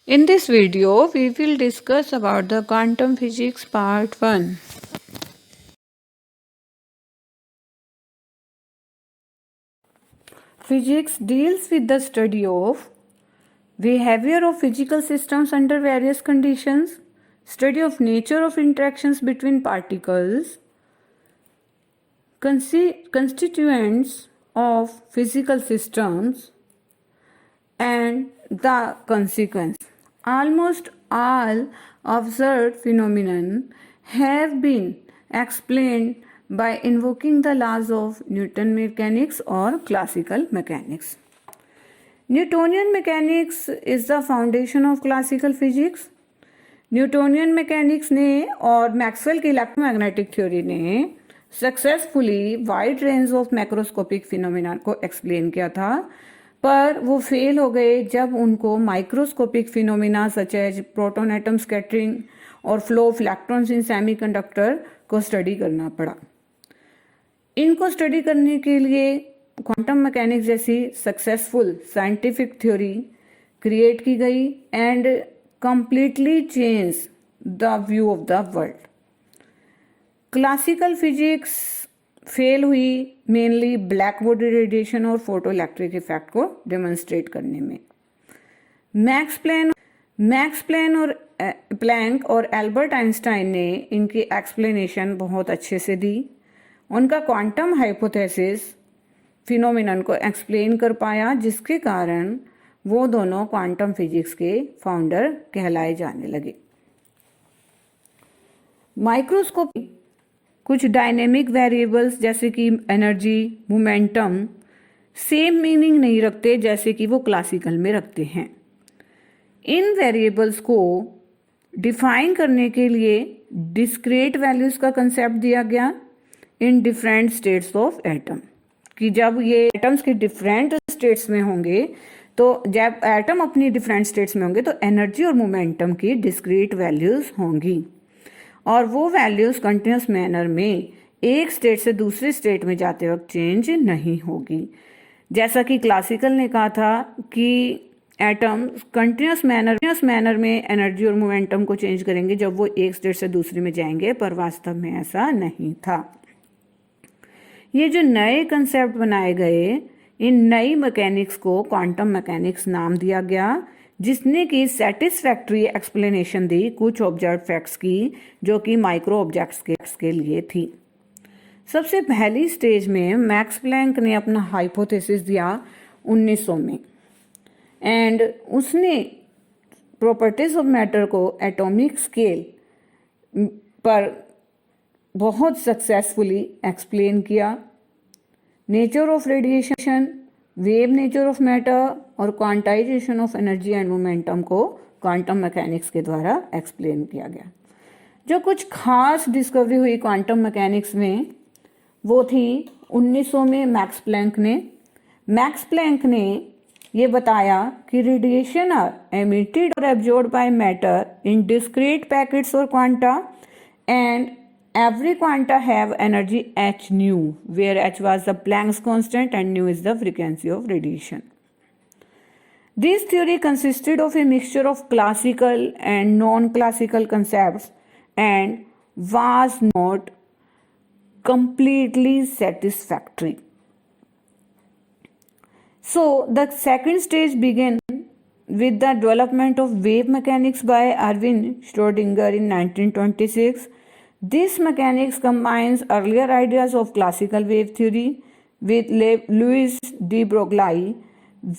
In this video, we will discuss about the quantum physics part 1. Physics deals with the study of behavior of physical systems under various conditions, study of nature of interactions between particles, constituents of physical systems, and the consequence. Almost all observed phenomena have been explained by invoking the laws of Newton mechanics or classical mechanics. Newtonian mechanics is the foundation of classical physics. Newtonian mechanics ने और Maxwell की electromagnetic theory ने successfully wide range of macroscopic phenomena को explain किया था, पर वो fail हो गए जब उनको microscopic phenomena such as proton atom scattering और flow of electrons in semiconductor को स्टडी करना पड़ा। इनको स्टडी करने के लिए क्वांटम मैकेनिक्स जैसी सक्सेसफुल साइंटिफिक थ्योरी क्रिएट की गई and completely change the view of the world. Classical physics fail हुई मेनली ब्लैक बॉडी रेडिएशन और फोटो इलेक्ट्रिक इफेक्ट को डेमोन्स्ट्रेट करने में। मैक्स प्लैंक और एल्बर्ट आइंस्टाइन ने इनकी एक्सप्लेनेशन बहुत अच्छे से दी। उनका क्वांटम हाइपोथेसिस फिनोमिनन को एक्सप्लेन कर पाया, जिसके कारण वो दोनों क्वांटम फिजिक्स के फाउंडर कहलाए जाने लगे। माइक्रोस्कोपी कुछ डायनेमिक वेरिएबल्स जैसे कि एनर्जी, मोमेंटम सेम मीनिंग नहीं रखते जैसे कि वो क्लासिकल में रखते हैं। इन वेरिएबल्स को डिफाइन करने के लिए डिस्क्रीट वैल्यूज का कंसेप्ट दिया गया in different states of atom, कि जब ये एटम्स के डिफरेंट स्टेट्स में होंगे तो जब एटम अपनी डिफरेंट स्टेट्स में होंगे तो एनर्जी और मोमेंटम की डिस्क्रीट वैल्यूज होंगी और वो वैल्यूज कंटिन्यूस मैनर में एक स्टेट से दूसरी स्टेट में जाते वक्त चेंज नहीं होगी। जैसा कि क्लासिकल ने कहा था कि एटम कंटिन्यूस मैनर में एनर्जी और मोमेंटम को चेंज करेंगे जब वो एक स्टेट से दूसरी में जाएंगे, पर वास्तव में ऐसा नहीं था। ये जो नए कंसेप्ट बनाए गए, इन नई मैकेनिक्स को क्वांटम मैकेनिक्स नाम दिया गया, जिसने की सेटिस्फैक्ट्री एक्सप्लेनेशन दी कुछ ऑब्जर्व फैक्ट्स की जो कि माइक्रो ऑब्जेक्ट्स के लिए थी। सबसे पहली स्टेज में मैक्स प्लैंक ने अपना हाइपोथेसिस दिया 1900 में एंड उसने प्रॉपर्टीज ऑफ मैटर को एटॉमिक स्केल पर बहुत सक्सेसफुली एक्सप्लेन किया। Nature of radiation, wave nature of matter और quantization of energy and momentum को क्वांटम मैकेनिक्स के द्वारा एक्सप्लेन किया गया। जो कुछ खास डिस्कवरी हुई क्वांटम मैकेनिक्स में वो थी 1900 में मैक्स प्लैंक ने ये बताया कि रेडिएशन आर एमिटेड और absorbed by matter in discrete packets और quanta and every quanta have energy h nu, where h was the Planck's constant and nu is the frequency of radiation. This theory consisted of a mixture of classical and non-classical concepts and was not completely satisfactory. So the second stage began with the development of wave mechanics by Erwin Schrödinger in 1926. This mechanics combines earlier ideas of classical wave theory with Louis de Broglie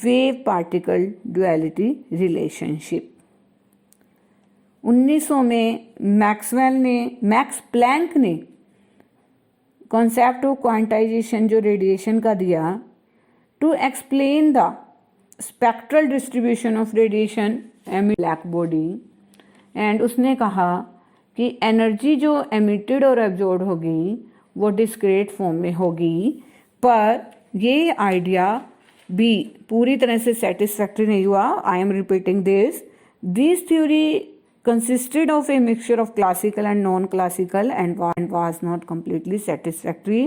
wave-particle duality relationship. 1900 में Max Planck ने concept of quantization जो radiation का दिया to explain the spectral distribution of radiation emit black body, and उसने कहा कि energy जो emitted और एब्जॉर्ब होगी वो डिस्क्रीट फॉर्म में होगी, पर ये आइडिया भी पूरी तरह से सेटिस्फैक्टरी नहीं हुआ। I am repeating this theory consisted of a mixture of classical and non-classical and was not completely satisfactory।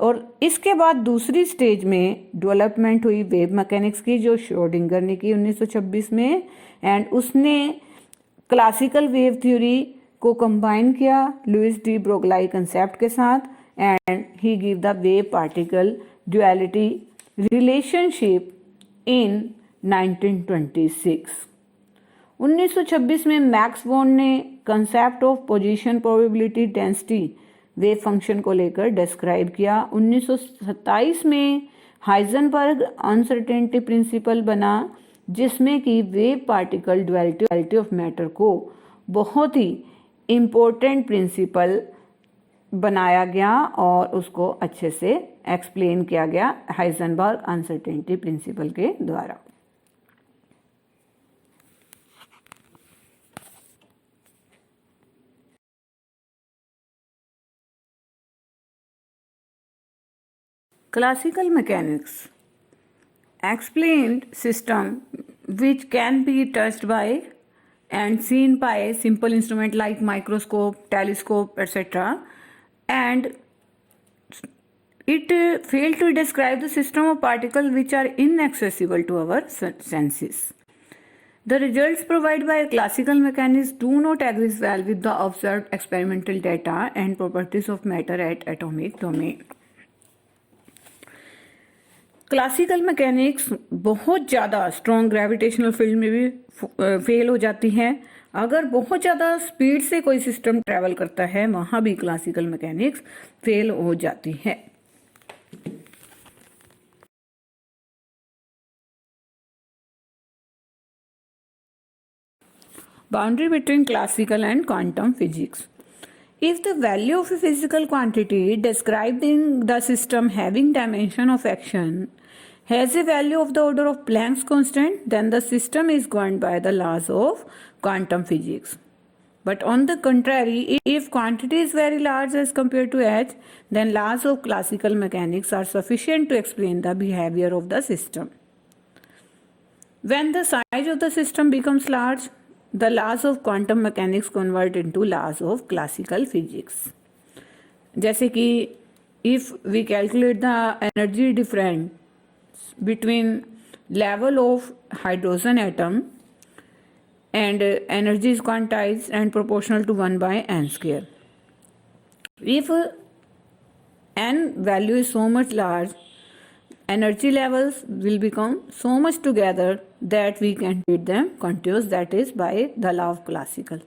और इसके बाद दूसरी स्टेज में डेवलपमेंट हुई वेव मैकेनिक्स की, जो श्रोडिंगर ने की 1926 में, एंड उसने क्लासिकल वेव थ्योरी को कंबाइन किया लुइस डी ब्रोगलाई कंसेप्ट के साथ, and he give the wave particle duality relationship in 1926। 1926 में मैक्स बोर्न ने concept of position probability density wave function को लेकर डिस्क्राइब किया। 1927 में हाइजेनबर्ग अनसर्टेनिटी प्रिंसिपल बना, जिसमें कि wave particle duality of matter को बहुत ही इम्पोर्टेंट प्रिंसिपल बनाया गया और उसको अच्छे से एक्सप्लेन किया गया हाइजेनबर्ग अनसर्टेनिटी प्रिंसिपल के द्वारा। Classical mechanics explained system which can be touched by and seen by simple instrument like microscope, telescope, etc. And it failed to describe the system of particles which are inaccessible to our senses. The results provided by classical mechanics do not agree well with the observed experimental data and properties of matter at atomic domain. Classical mechanics बहुत ज़्यादा strong gravitational field में भी fail हो जाती है। अगर बहुत ज़्यादा स्पीड से कोई सिस्टम ट्रैवल करता है, वहाँ भी क्लासिकल मैकेनिक्स फेल हो जाती है। Boundary between classical and quantum physics. If the value of a physical quantity described in the system having dimension of action has a value of the order of Planck's constant, then the system is governed by the laws of quantum physics. But on the contrary, if quantity is very large as compared to h, then laws of classical mechanics are sufficient to explain the behavior of the system. When the size of the system becomes large, the laws of quantum mechanics convert into laws of classical physics. जैसे कि if we calculate the energy difference between level of hydrogen atom and energy is quantized and proportional to 1 by n square. If n value is so much large, energy levels will become so much together that we can treat them continuous, that is by the law of classical.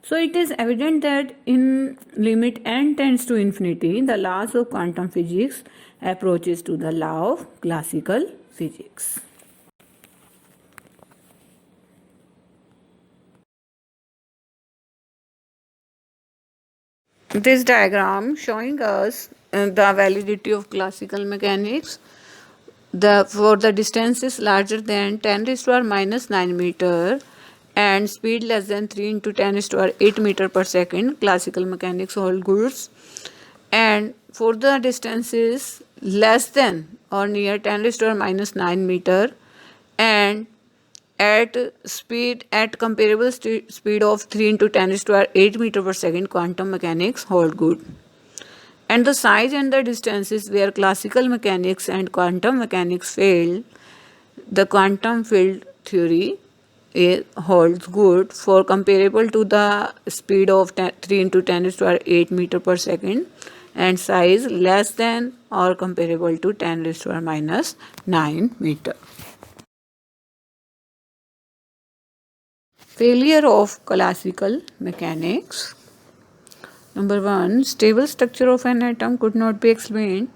So it is evident that in limit n tends to infinity, the laws of quantum physics approaches to the law of classical physics. This diagram showing us the validity of classical mechanics. For the distances larger than 10 raised to power minus 9 meter and speed less than 3 into 10 raised to power 8 meter per second, classical mechanics hold good. And for the distances less than or near 10 raised to power minus 9 meter and at comparable speed of 3 into 10 raised to power 8 meter per second, quantum mechanics hold good. And the size and the distances where classical mechanics and quantum mechanics failed, the quantum field theory holds good for comparable to the speed of 3 into 10 raised to power 8 meter per second and size less than or comparable to 10 raised to power minus 9 meter. Failure of classical mechanics. Number 1, stable structure of an atom could not be explained.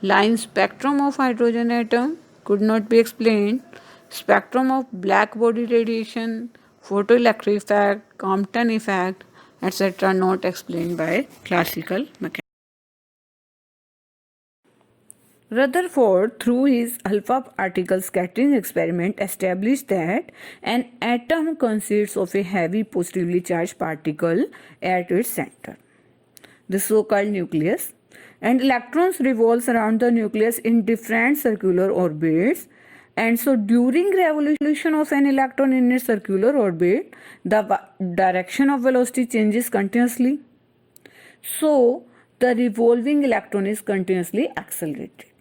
Line spectrum of hydrogen atom could not be explained. Spectrum of black body radiation, photoelectric effect, Compton effect, etc. not explained by classical mechanics. Rutherford, through his alpha particle scattering experiment, established that an atom consists of a heavy positively charged particle at its center, the so-called nucleus, and electrons revolve around the nucleus in different circular orbits, And so during revolution of an electron in its circular orbit, the direction of velocity changes continuously. So the revolving electron is continuously accelerated.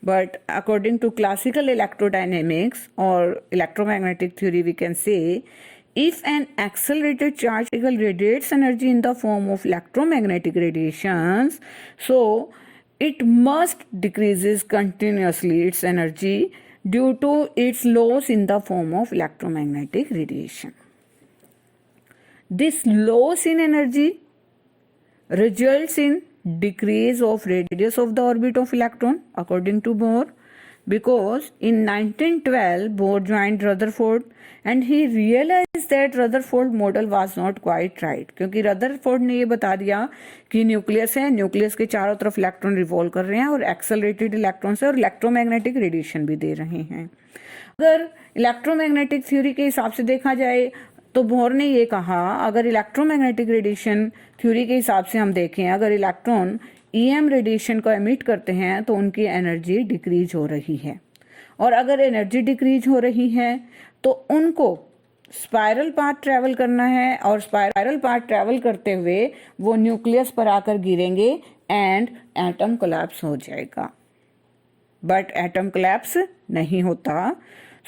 But according to classical electrodynamics or electromagnetic theory, we can say if an accelerated charge particle radiates energy in the form of electromagnetic radiations, so it must decreases continuously its energy due to its loss in the form of electromagnetic radiation. This loss in energy results in decrease of radius of the orbit of electron according to Bohr, because in 1912 Bohr joined Rutherford and he realized that Rutherford model was not quite right, क्योंकि Rutherford ने ये बता दिया कि nucleus है, nucleus के चारों तरफ इलेक्ट्रॉन रिवॉल्व कर रहे हैं और एक्सेलरेटेड इलेक्ट्रॉन से और इलेक्ट्रोमैग्नेटिक रेडिएशन भी दे रहे हैं। अगर इलेक्ट्रोमैग्नेटिक थ्योरी के हिसाब से देखा जाए तो बोर ने ये कहा, अगर इलेक्ट्रोमैग्नेटिक रेडिएशन थ्योरी के हिसाब से हम देखें, अगर इलेक्ट्रॉन ईएम रेडिएशन को एमिट करते हैं तो उनकी एनर्जी डिक्रीज हो रही है, और अगर एनर्जी डिक्रीज हो रही है तो उनको स्पाइरल पाथ ट्रैवल करना है, और स्पाइरल पाथ ट्रैवल करते हुए वो न्यूक्लियस पर आकर गिरेंगे एंड एटम कोलैप्स हो जाएगा। बट एटम कोलैप्स नहीं होता।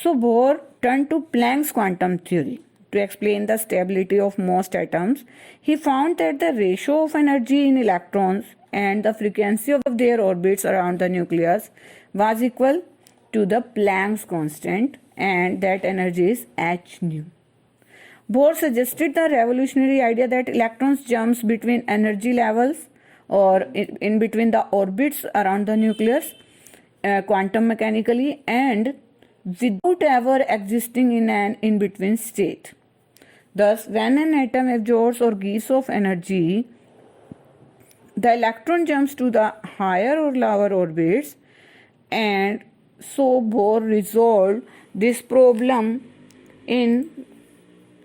So Bohr turn to Planck's quantum theory to explain the stability of most atoms. He found that the ratio of energy in electrons and the frequency of their orbits around the nucleus was equal to the Planck's constant, and that energy is h nu. Bohr suggested the revolutionary idea that electrons jumps between energy levels or in between the orbits around the nucleus quantum mechanically and without ever existing in an in-between state. Thus, when an atom absorbs or gives off energy, the electron jumps to the higher or lower orbits, and so Bohr resolved this problem in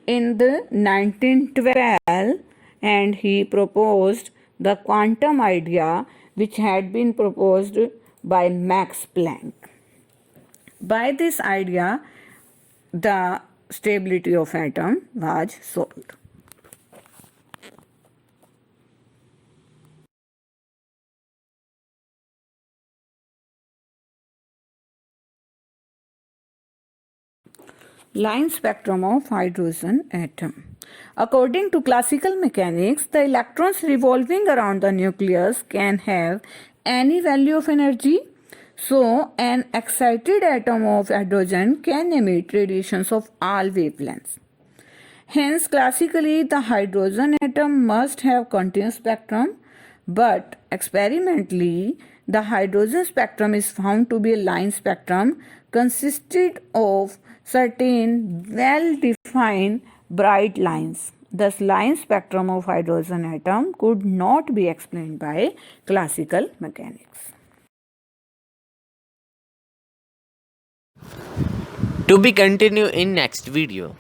the 1912, and he proposed the quantum idea which had been proposed by Max Planck. By this idea, the stability of atom was solved. Line spectrum of hydrogen atom. According to classical mechanics, the electrons revolving around the nucleus can have any value of energy. So, an excited atom of hydrogen can emit radiations of all wavelengths. Hence, classically, the hydrogen atom must have continuous spectrum, but experimentally, the hydrogen spectrum is found to be a line spectrum consisted of certain well-defined bright lines. Thus, line spectrum of hydrogen atom could not be explained by classical mechanics. To be continued in next video.